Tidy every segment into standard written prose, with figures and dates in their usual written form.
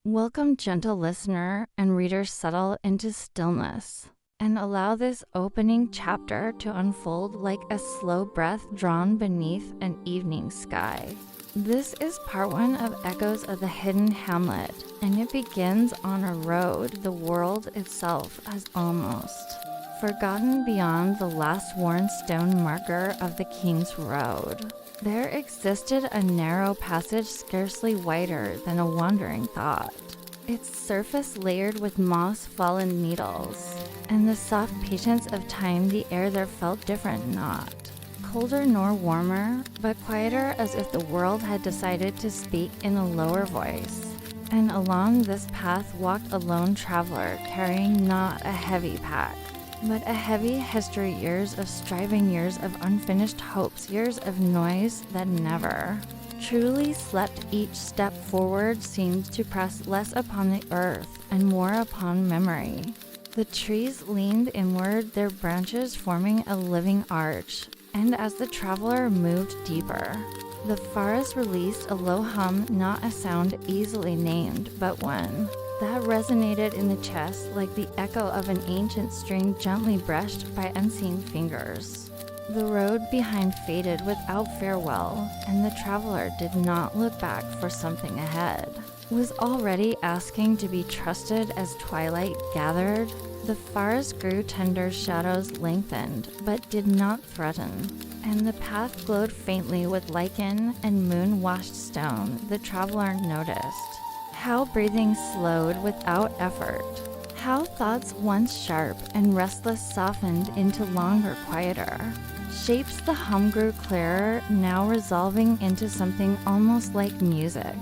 Welcome, gentle listener and reader, settle into stillness and allow this opening chapter to unfold like a slow breath drawn beneath an evening sky. This is part one of Echoes of the Hidden Hamlet, and it begins on a road the world itself has almost forgotten beyond the last worn stone marker of the King's Road. There existed a narrow passage scarcely wider than a wandering thought, its surface layered with moss-fallen needles, and the soft patience of time. The air there felt different, not colder nor warmer, but quieter, as if the world had decided to speak in a lower voice. And along this path walked a lone traveler, carrying not a heavy pack, but a heavy history, years of striving, years of unfinished hopes, years of noise that never truly slept. Each step forward seemed to press less upon the earth and more upon memory. The trees leaned inward, their branches forming a living arch, and as the traveler moved deeper, the forest released a low hum, not a sound easily named, but one that resonated in the chest like the echo of an ancient string gently brushed by unseen fingers. The road behind faded without farewell, and the traveler did not look back, for something ahead was already asking to be trusted. As twilight gathered, the forest grew, tender shadows lengthened but did not threaten, and the path glowed faintly with lichen and moon-washed stone. The traveler noticed how breathing slowed without effort, how thoughts once sharp and restless softened into longer, quieter shapes. The hum grew clearer, now resolving into something almost like music.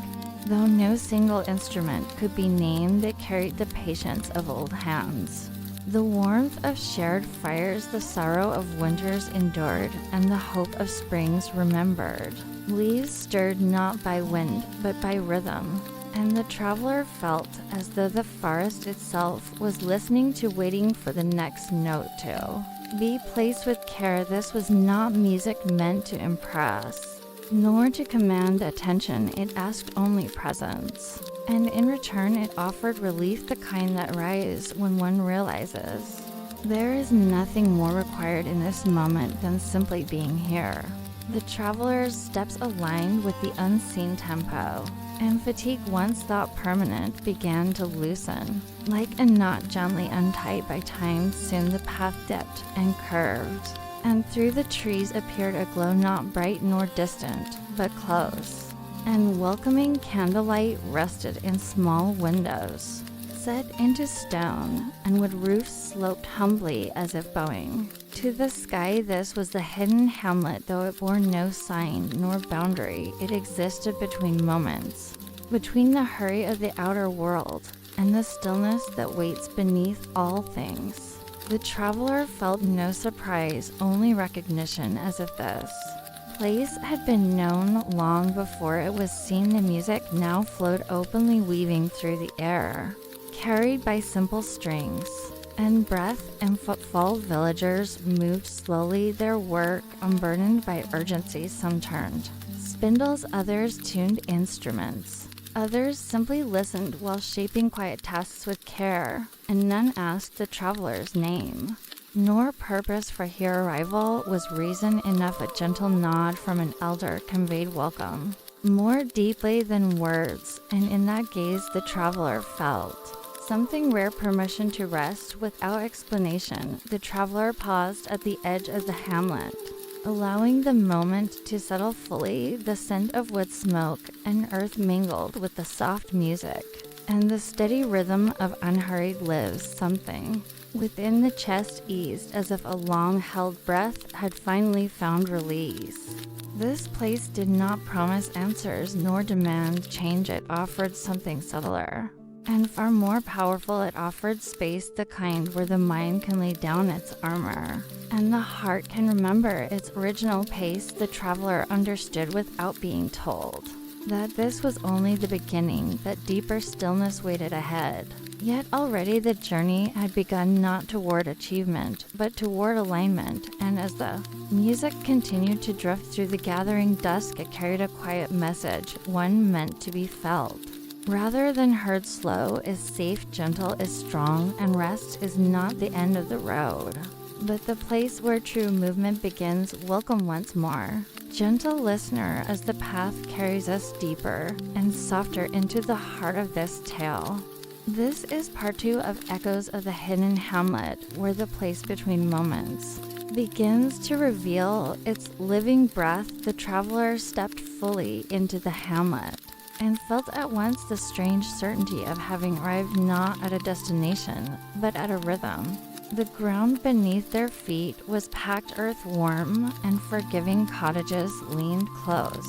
Though no single instrument could be named, it carried the patience of old hands, the warmth of shared fires, the sorrow of winters endured, and the hope of springs remembered. Leaves stirred not by wind, but by rhythm, and the traveler felt as though the forest itself was listening, to waiting for the next note to be placed with care. This was not music meant to impress, nor to command attention. It asked only presence, and in return it offered relief, the kind that rises when one realizes there is nothing more required in this moment than simply being here. The traveler's steps aligned with the unseen tempo, and fatigue, once thought permanent, began to loosen. Like a knot gently untied by time, soon the path dipped and curved, and through the trees appeared a glow, not bright nor distant, but close and welcoming. Candlelight rested in small windows set into stone, and wood roofs sloped humbly as if bowing to the sky. This was the hidden hamlet, though it bore no sign nor boundary. It existed between moments, between the hurry of the outer world and the stillness that waits beneath all things. The traveler felt no surprise, only recognition, as if this place had been known long before it was seen. The music now flowed openly, weaving through the air, carried by simple strings and breath and footfall. Villagers moved slowly, their work unburdened by urgency. Some turned spindles, others tuned instruments, others simply listened while shaping quiet tasks with care, and none asked the traveler's name nor purpose, for here arrival was reason enough. A gentle nod from an elder conveyed welcome more deeply than words, and in that gaze the traveler felt something rare, permission to rest without explanation. The traveler paused at the edge of the hamlet, allowing the moment to settle fully. The scent of wood smoke and earth mingled with the soft music and the steady rhythm of unhurried lives. Something within the chest eased, as if a long-held breath had finally found release. This place did not promise answers nor demand change. It offered something subtler and far more powerful. It offered space, the kind where the mind can lay down its armor and the heart can remember its original pace. The traveler understood without being told that this was only the beginning, that deeper stillness waited ahead. Yet already the journey had begun, not toward achievement, but toward alignment, and as the music continued to drift through the gathering dusk, it carried a quiet message, one meant to be felt. Rather than herd slow is safe, gentle is strong, and rest is not the end of the road, but the place where true movement begins. Welcome once more, gentle listener, as the path carries us deeper and softer into the heart of this tale. This is part 2 of Echoes of the Hidden Hamlet, where the place between moments begins to reveal its living breath. The traveler stepped fully into the hamlet and felt at once the strange certainty of having arrived not at a destination, but at a rhythm. The ground beneath their feet was packed earth, warm and forgiving cottages leaned close,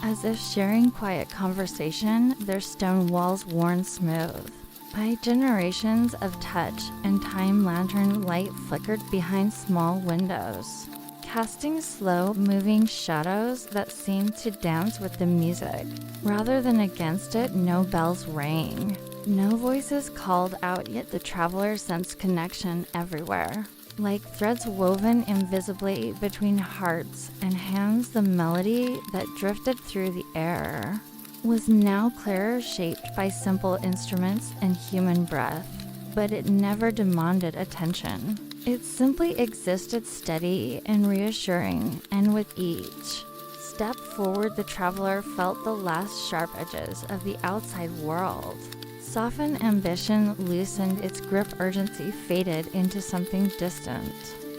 as if sharing quiet conversation, their stone walls worn smooth by generations of touch, and time lantern light flickered behind small windows, casting slow moving shadows that seemed to dance with the music rather than against it. No bells rang, no voices called out, yet the traveler sensed connection everywhere. Like threads woven invisibly between hearts and hands, the melody that drifted through the air was now clearer, shaped by simple instruments and human breath, but it never demanded attention. It simply existed, steady and reassuring, and with each step forward, the traveler felt the last sharp edges of the outside world soften. Ambition loosened its grip, urgency faded into something distant,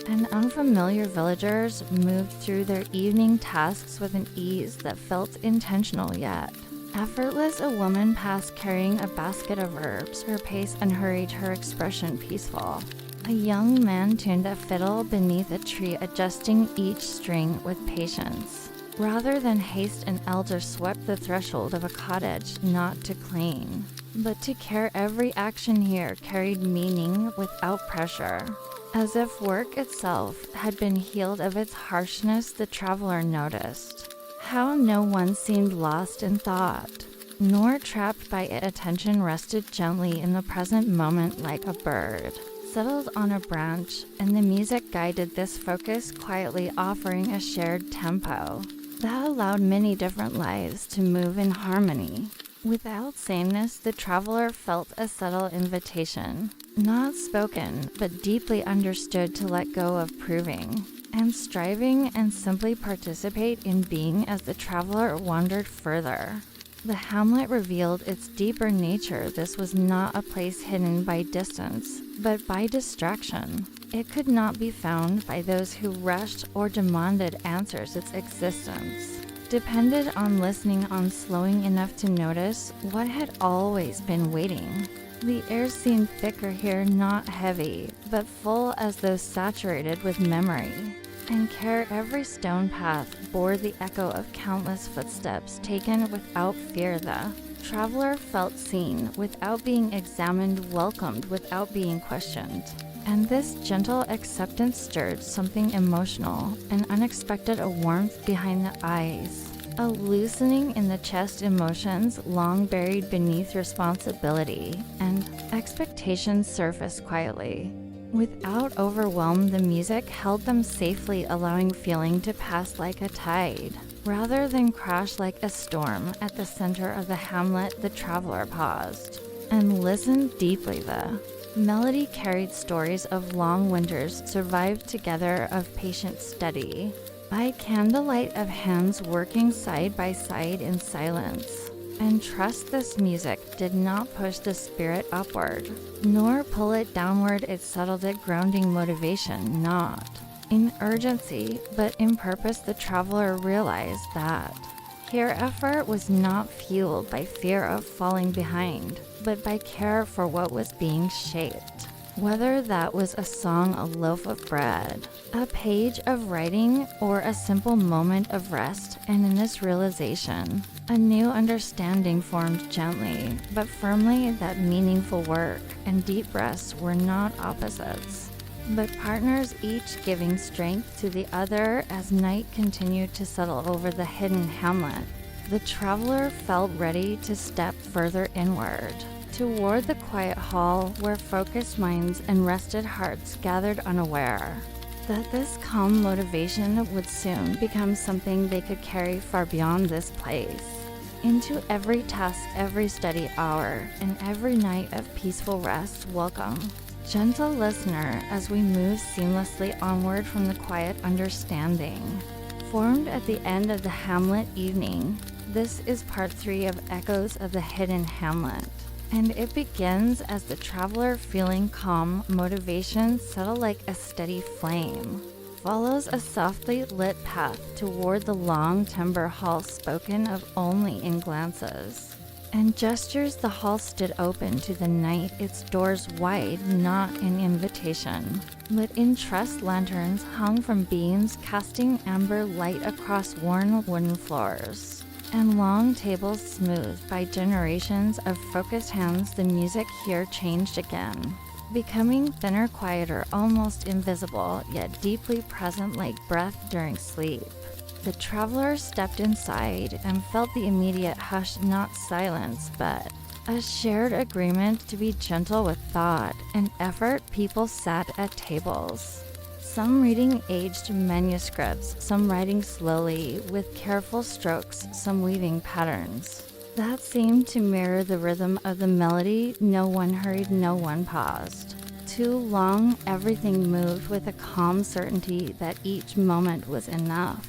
and unfamiliar villagers moved through their evening tasks with an ease that felt intentional yet effortless. A woman passed carrying a basket of herbs, her pace unhurried, her expression peaceful. A young man tuned a fiddle beneath a tree, adjusting each string with patience. Rather than haste, an elder swept the threshold of a cottage, not to clean, but to care. Every action here carried meaning without pressure, as if work itself had been healed of its harshness. The traveler noticed how no one seemed lost in thought, nor trapped by it. Attention rested gently in the present moment, like a bird settled on a branch, and the music guided this focus quietly, offering a shared tempo that allowed many different lives to move in harmony. Without sameness, the traveler felt a subtle invitation, not spoken, but deeply understood, to let go of proving and striving and simply participate in being. As the traveler wandered further, the hamlet revealed its deeper nature. This was not a place hidden by distance, but by distraction. It could not be found by those who rushed or demanded answers. Its existence depended on listening, on slowing enough to notice what had always been waiting. The air seemed thicker here, not heavy, but full, as though saturated with memory and care. Every stone path bore the echo of countless footsteps taken without fear. The traveler felt seen without being examined, welcomed without being questioned. And this gentle acceptance stirred something emotional and unexpected, a warmth behind the eyes, a loosening in the chest. Emotions long buried beneath responsibility and expectations surfaced quietly. Without overwhelm, the music held them safely, allowing feeling to pass like a tide, rather than crash like a storm. At the center of the hamlet, the traveler paused and listened deeply. The melody carried stories of long winters survived together, of patient study by candlelight, of hands working side by side in silence. And trust, this music did not push the spirit upward, nor pull it downward. It settled it, grounding motivation, not in urgency, but in purpose. The traveler realized that here effort was not fueled by fear of falling behind, but by care for what was being shaped. Whether that was a song, a loaf of bread, a page of writing, or a simple moment of rest. And in this realization, a new understanding formed gently but firmly, that meaningful work and deep rest were not opposites, but partners, each giving strength to the other. As night continued to settle over the hidden hamlet, the traveler felt ready to step further inward, toward the quiet hall where focused minds and rested hearts gathered, unaware that this calm motivation would soon become something they could carry far beyond this place. Into every task, every study hour, and every night of peaceful rest, welcome. Gentle listener, as we move seamlessly onward from the quiet understanding. Formed at the end of the Hamlet evening, this is part 3 of Echoes of the Hidden Hamlet. And it begins as the traveler, feeling calm, motivation settle like a steady flame, follows a softly lit path toward the long timber hall spoken of only in glances, and gestures the hall stood open to the night, its doors wide, not an invitation. Lit in trussed lanterns hung from beams, casting amber light across worn wooden floors. And long tables smoothed by generations of focused hands, the music here changed again, becoming thinner, quieter, almost invisible, yet deeply present like breath during sleep. The traveler stepped inside and felt the immediate hush, not silence, but a shared agreement to be gentle with thought and effort. People sat at tables, some reading aged manuscripts, some writing slowly with careful strokes, some weaving patterns that seemed to mirror the rhythm of the melody. No one hurried, no one paused. Too long, everything moved with a calm certainty that each moment was enough.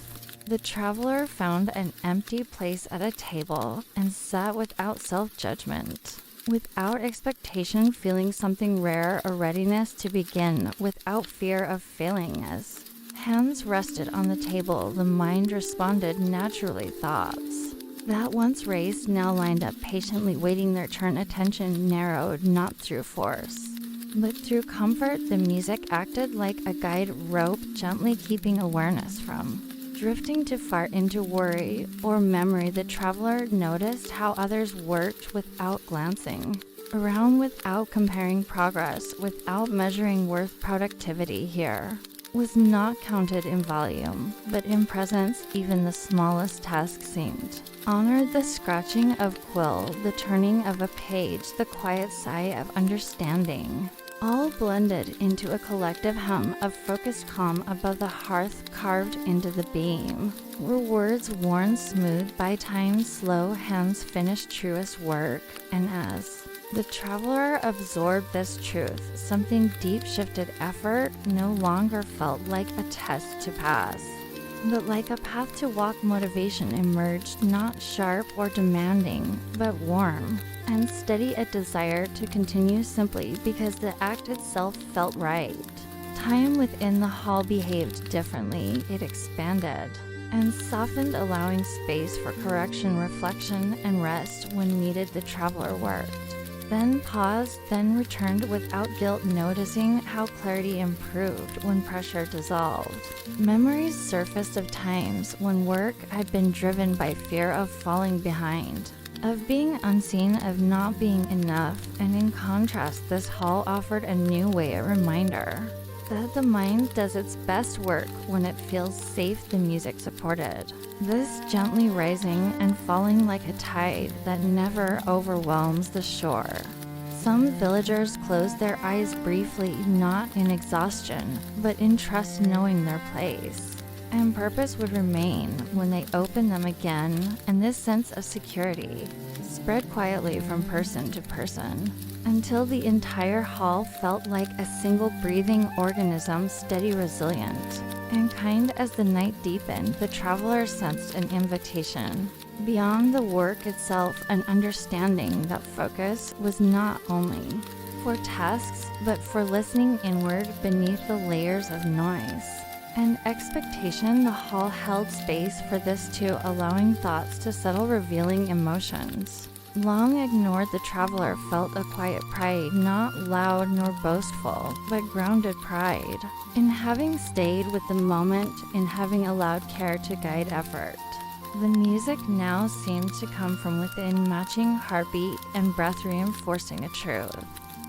The traveler found an empty place at a table and sat without self-judgment, without expectation, feeling something rare, a readiness to begin, without fear of failing. As hands rested on the table, the mind responded naturally. Thoughts that once raced now lined up patiently, waiting their turn. Attention narrowed, not through force, but through comfort. The music acted like a guide rope, gently keeping awareness from drifting too far into worry or memory. The traveler noticed how others worked without glancing around, without comparing progress, without measuring worth. Productivity here was not counted in volume, but in presence. Even the smallest task seemed honored. The scratching of quill, the turning of a page, the quiet sigh of understanding, all blended into a collective hum of focused calm. Above the hearth, carved into the beam, were words worn smooth by time. Slow hands finished truest work, and as the traveler absorbed this truth, something deep shifted. Effort no longer felt like a test to pass, but like a path to walk. Motivation emerged, not sharp or demanding, but warm and steady, a desire to continue simply because the act itself felt right. Time within the hall behaved differently. It expanded and softened, allowing space for correction, reflection, and rest when needed. The traveler worked, then paused, then returned without guilt, noticing how clarity improved when pressure dissolved. Memories surfaced of times when work had been driven by fear of falling behind, of being unseen, of not being enough. And in contrast, this hall offered a new way, a reminder that the mind does its best work when it feels safe. The music supported this, gently rising and falling like a tide that never overwhelms the shore. Some villagers closed their eyes briefly, not in exhaustion, but in trust, knowing their place and purpose would remain when they opened them again. And this sense of security spread quietly from person to person, until the entire hall felt like a single breathing organism, steady, resilient, and kind. As the night deepened, the traveler sensed an invitation. Beyond the work itself, an understanding that focus was not only for tasks, but for listening inward beneath the layers of noise and expectation. The hall held space for this too, allowing thoughts to settle, revealing emotions long ignored. The traveler felt a quiet pride, not loud nor boastful, but grounded pride in having stayed with the moment, in having allowed care to guide effort. The music now seemed to come from within, matching heartbeat and breath, reinforcing a truth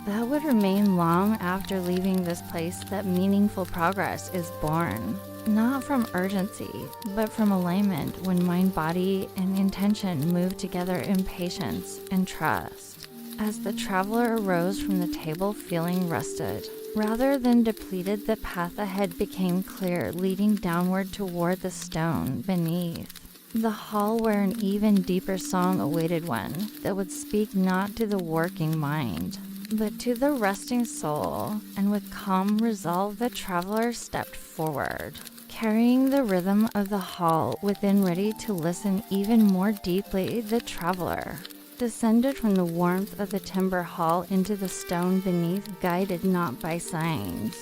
that would remain long after leaving this place. That meaningful progress is born not from urgency, but from alignment, when mind, body, and intention move together in patience and trust. As the traveler arose from the table feeling rested rather than depleted, the path ahead became clear, leading downward toward the stone beneath. the hall where an even deeper song awaited one that would speak not to the working mind, but to the resting soul, and with calm resolve the traveler stepped forward, carrying the rhythm of the hall within, ready to listen even more deeply. The traveler descended from the warmth of the timber hall into the stone beneath, guided not by signs,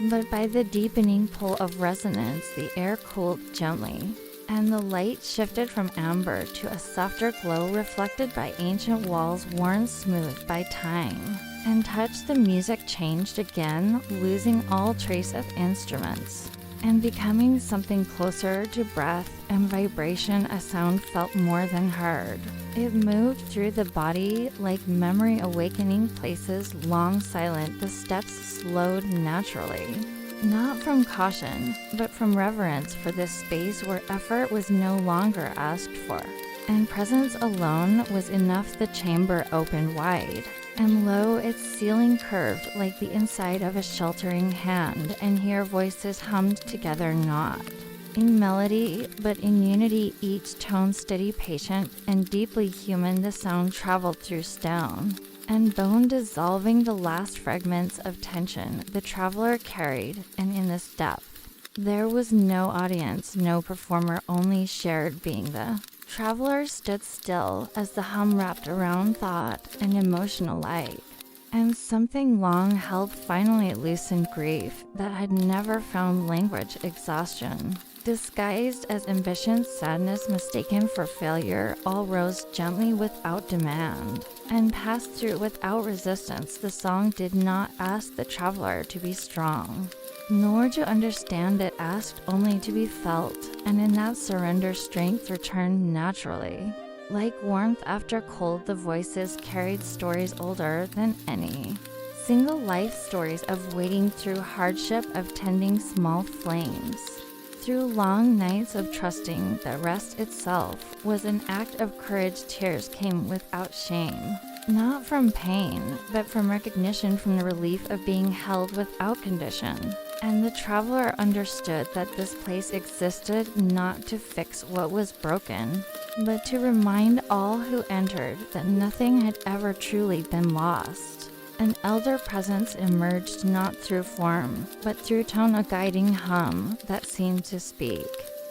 but by the deepening pull of resonance. The air cooled gently, and the light shifted from amber to a softer glow reflected by ancient walls worn smooth by time. And touch, the music changed again, losing all trace of instruments, and becoming something closer to breath and vibration, a sound felt more than heard. It moved through the body like memory, awakening places long silent. The steps slowed naturally, not from caution, but from reverence for this space where effort was no longer asked for, and presence alone was enough. The chamber opened wide, and lo, its ceiling curved like the inside of a sheltering hand, and here voices hummed together, not in melody, but in unity, each tone steady, patient, and deeply human. The sound traveled through stone and bone, dissolving the last fragments of tension the traveler carried, and in this depth there was no audience, no performer, only shared being. The traveler stood still as the hum wrapped around thought and emotional light, and something long held finally loosened. Grief that had never found language, exhaustion disguised as ambition, sadness mistaken for failure, all rose gently without demand and passed through without resistance. The song did not ask the traveler to be strong, nor to understand. It asked only to be felt, and in that surrender strength returned naturally. Like warmth after cold, the voices carried stories older than any single life, stories of wading through hardship, of tending small flames, through long nights, of trusting that rest itself was an act of courage. Tears came without shame, not from pain, but from recognition, from the relief of being held without condition. And the traveler understood that this place existed not to fix what was broken, but to remind all who entered that nothing had ever truly been lost. An elder presence emerged, not through form, but through tone, a guiding hum that seemed to speak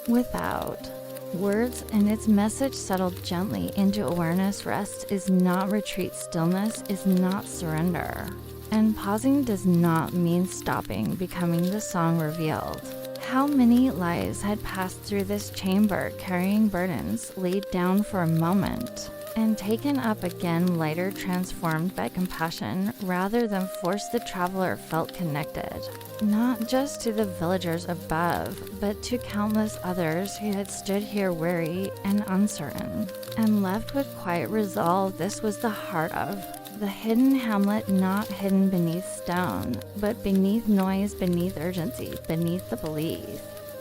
without words, and its message settled gently into awareness. Rest is not retreat, stillness is not surrender, and pausing does not mean stopping. Becoming, the song revealed how many lives had passed through this chamber, carrying burdens laid down for a moment and taken up again, lighter, transformed by compassion rather than force. The traveler felt connected, not just to the villagers above, but to countless others who had stood here weary and uncertain, and left with quiet resolve. This was the heart of the hidden Hamlet, not hidden beneath stone, but beneath noise, beneath urgency, beneath the belief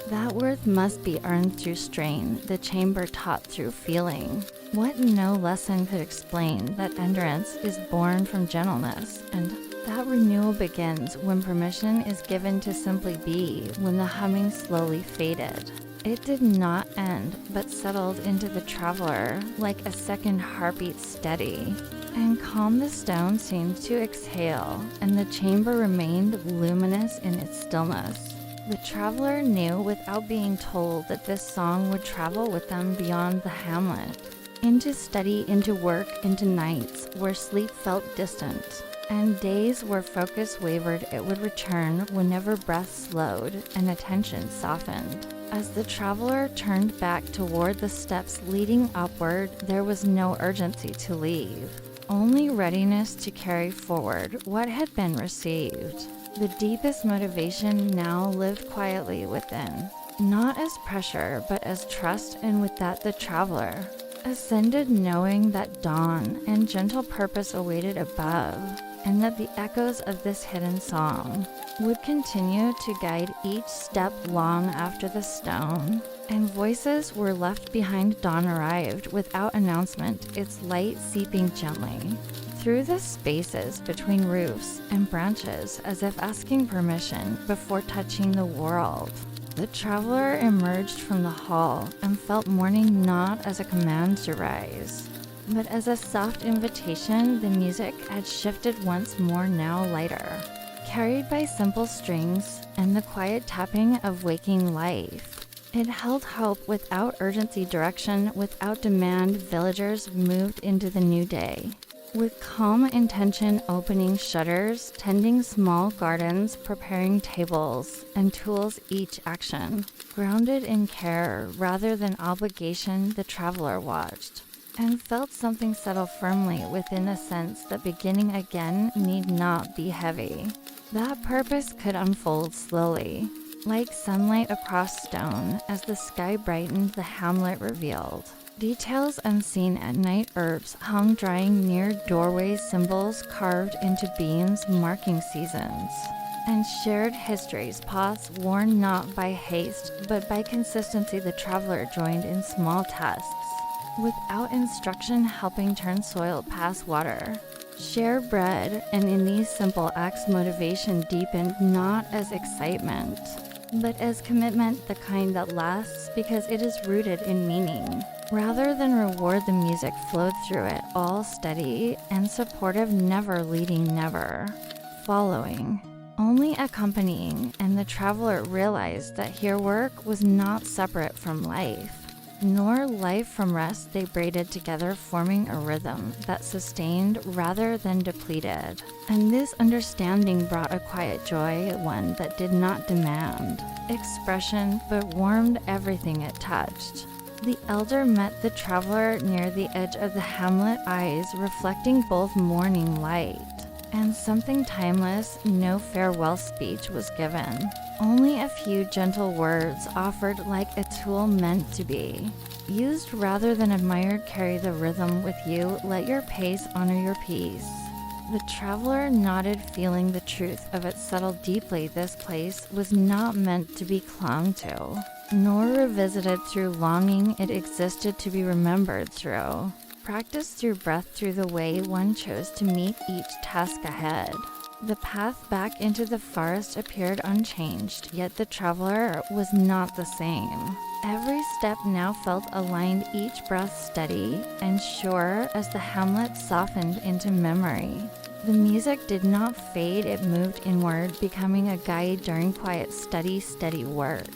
that worth must be earned through strain. The chamber taught through feeling what no lesson could explain, that endurance is born from gentleness, and that renewal begins when permission is given to simply be. When the humming slowly faded, it did not end, but settled into the traveler like a second heartbeat, steady and calm. The stone seemed to exhale, and the chamber remained luminous in its stillness. The traveler knew without being told that this song would travel with them beyond the Hamlet, into study, into work, into nights where sleep felt distant, and days where focus wavered. It would return whenever breath slowed and attention softened. As the traveler turned back toward the steps leading upward, there was no urgency to leave, only readiness to carry forward what had been received. The deepest motivation now lived quietly within, not as pressure, but as trust, and with that the traveler ascended, knowing that dawn and gentle purpose awaited above, and that the echoes of this hidden song would continue to guide each step long after the stone and voices were left behind. Dawn arrived without announcement, its light seeping gently through the spaces between roofs and branches, as if asking permission before touching the world. The traveler emerged from the hall and felt morning not as a command to rise, but as a soft invitation. The music had shifted once more, now lighter, carried by simple strings and the quiet tapping of waking life. It held hope without urgency, direction without demand. Villagers moved into the new day with calm intention, opening shutters, tending small gardens, preparing tables and tools, each action grounded in care rather than obligation. The traveler watched and felt something settle firmly within, a sense that beginning again need not be heavy. That purpose could unfold slowly, like sunlight across stone. As the sky brightened, the hamlet revealed details unseen at night. Herbs hung drying near doorways, symbols carved into beams marking seasons, and shared histories, paths worn not by haste but by consistency. The traveler joined in small tasks, without instruction, helping turn soil past water, share bread, and in these simple acts motivation deepened, not as excitement, but as commitment, the kind that lasts because it is rooted in meaning. Rather than reward, the music flowed through it, all steady and supportive, never leading, never following, only accompanying. And the traveler realized that here work was not separate from life, nor life from rest. They braided together, forming a rhythm that sustained rather than depleted. And this understanding brought a quiet joy, one that did not demand expression but warmed everything it touched. The elder met the traveler near the edge of the hamlet, eyes reflecting both morning light and something timeless. No farewell speech was given, only a few gentle words offered, like a tool meant to be used rather than admired. Carry the rhythm with you, let your pace honor your peace. The traveler nodded, feeling the truth of it settle deeply. This place was not meant to be clung to, nor revisited through longing. It existed to be remembered through practice, through breath, through the way one chose to meet each task ahead. The path back into the forest appeared unchanged, yet the traveler was not the same. Every step now felt aligned, each breath steady and sure. As the hamlet softened into memory, the music did not fade, it moved inward, becoming a guide during quiet, steady work.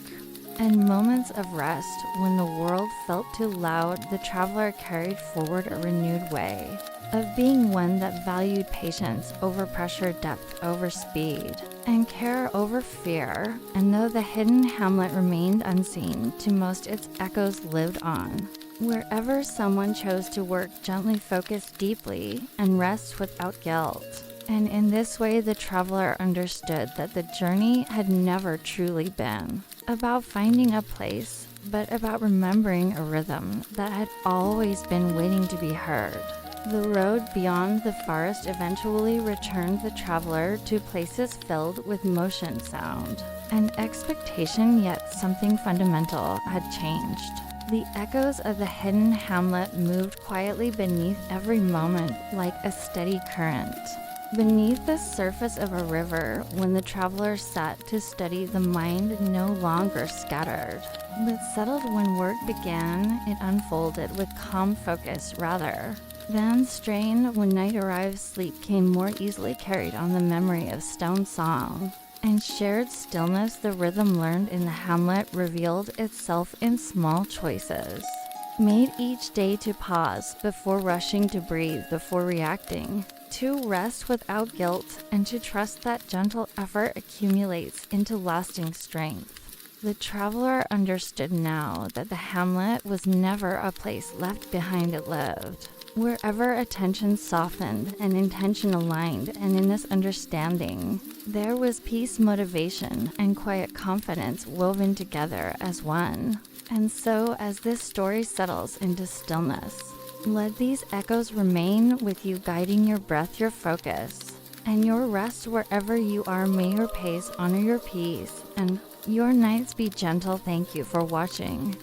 And moments of rest, when the world felt too loud, the traveler carried forward a renewed way of being, one that valued patience over pressure, depth over speed, and care over fear. And though the hidden hamlet remained unseen, to most its echoes lived on. Wherever someone chose to work gently, focus deeply, and rest without guilt. And in this way, the traveler understood that the journey had never truly been about finding a place, but about remembering a rhythm that had always been waiting to be heard. The road beyond the forest eventually returned the traveler to places filled with motion, sound, and expectation, yet something fundamental had changed. The echoes of the hidden hamlet moved quietly beneath every moment, like a steady current beneath the surface of a river. When the traveler sat to study, the mind no longer scattered, but settled. When work began, it unfolded with calm focus rather than strain. When night arrived, sleep came more easily, carried on the memory of stone song and shared stillness. The rhythm learned in the hamlet revealed itself in small choices, made each day to pause before rushing, to breathe before reacting, to rest without guilt, and to trust that gentle effort accumulates into lasting strength. The traveler understood now that the hamlet was never a place left behind, it lived wherever attention softened and intention aligned. And in this understanding, there was peace, motivation, and quiet confidence woven together as one. And so, as this story settles into stillness, let these echoes remain with you, guiding your breath, your focus, and your rest wherever you are. May your pace honor your peace, and your nights be gentle. Thank you for watching.